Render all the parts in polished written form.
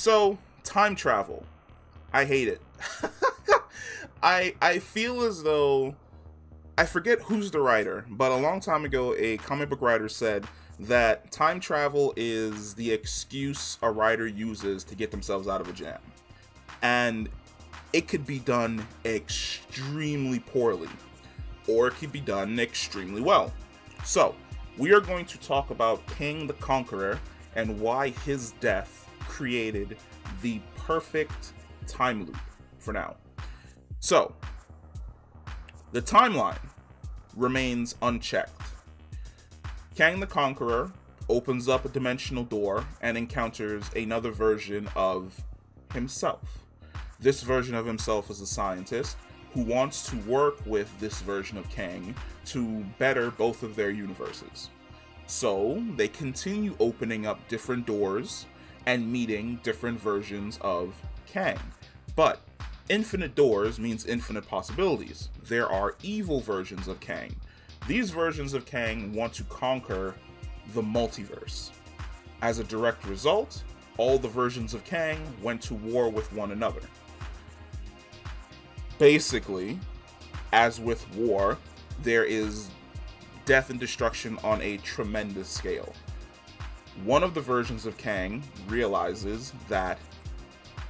So, time travel. I hate it. I feel as though, I forget who's the writer, but a long time ago a comic book writer said that time travel is the excuse a writer uses to get themselves out of a jam. And it could be done extremely poorly, or it could be done extremely well. So, we are going to talk about Kang the Conqueror and why his death created the perfect time loop for now. So, the timeline remains unchecked. Kang the Conqueror opens up a dimensional door and encounters another version of himself. This version of himself is a scientist who wants to work with this version of Kang to better both of their universes. So they continue opening up different doors and meeting different versions of Kang. But infinite doors means infinite possibilities. There are evil versions of Kang. These versions of Kang want to conquer the multiverse. As a direct result, all the versions of Kang went to war with one another. Basically, as with war, there is death and destruction on a tremendous scale. One of the versions of Kang realizes that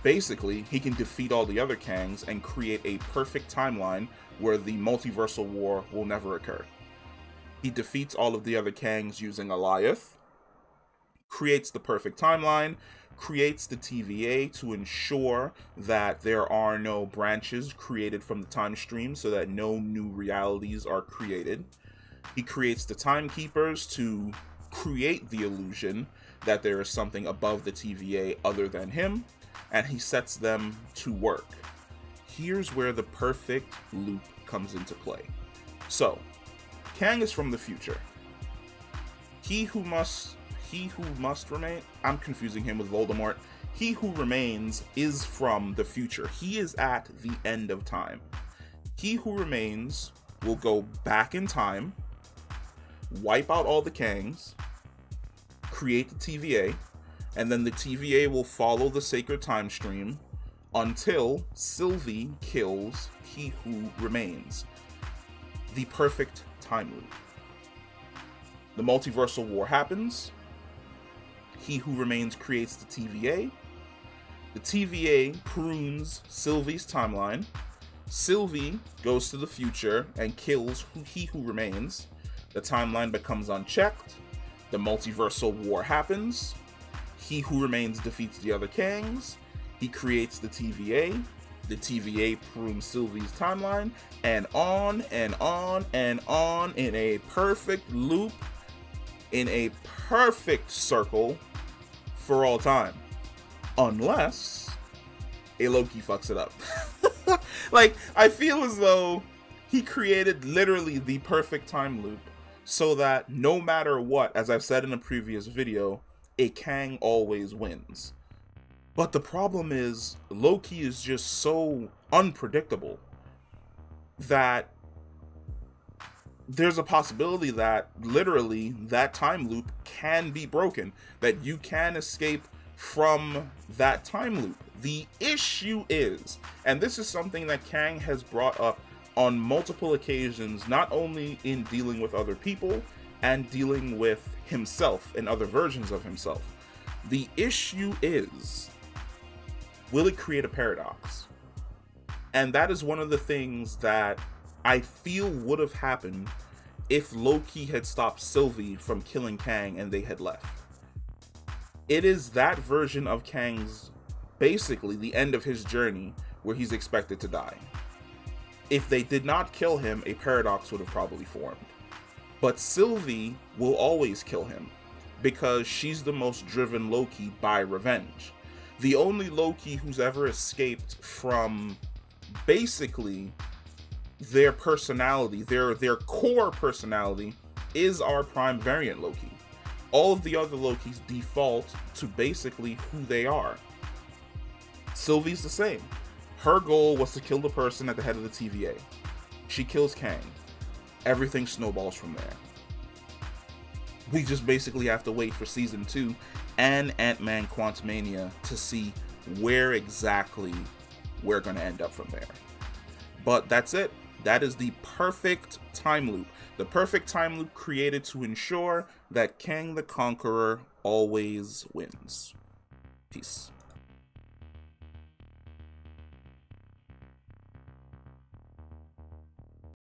basically he can defeat all the other Kangs and create a perfect timeline where the multiversal war will never occur. He defeats all of the other Kangs using Goliath, creates the perfect timeline, creates the TVA to ensure that there are no branches created from the time stream so that no new realities are created. He creates the timekeepers to create the illusion that there is something above the TVA other than him, and he sets them to work. Here's where the perfect loop comes into play. So, Kang is from the future. He who must remain, I'm confusing him with Voldemort. He who remains is from the future. He is at the end of time. He who remains will go back in time, wipe out all the Kangs, create the TVA, and then the TVA will follow the sacred time stream until Sylvie kills He Who Remains. The perfect time loop. The multiversal war happens. He Who Remains creates the TVA. The TVA prunes Sylvie's timeline. Sylvie goes to the future and kills He Who Remains. The timeline becomes unchecked. The multiversal war happens. He Who Remains defeats the other Kangs. He creates the TVA. The TVA prunes Sylvie's timeline. And on and on and on in a perfect loop, in a perfect circle for all time. Unless a Loki fucks it up. Like, I feel as though he created literally the perfect time loop so that no matter what, as I've said in a previous video, a Kang always wins. But the problem is, Loki is just so unpredictable that there's a possibility that literally that time loop can be broken, that you can escape from that time loop. The issue is, and this is something that Kang has brought up on multiple occasions, not only in dealing with other people and dealing with himself and other versions of himself. The issue is, will it create a paradox? And that is one of the things that I feel would have happened if Loki had stopped Sylvie from killing Kang and they had left. It is that version of Kang's, basically the end of his journey, where he's expected to die. If they did not kill him, a paradox would have probably formed. But Sylvie will always kill him, because she's the most driven Loki by revenge. The only Loki who's ever escaped from basically their personality, their core personality, is our prime variant Loki. All of the other Lokis default to basically who they are. Sylvie's the same. Her goal was to kill the person at the head of the TVA. She kills Kang. Everything snowballs from there. We just basically have to wait for season 2 and Ant-Man Quantumania to see where exactly we're going to end up from there. But that's it. That is the perfect time loop. The perfect time loop created to ensure that Kang the Conqueror always wins. Peace.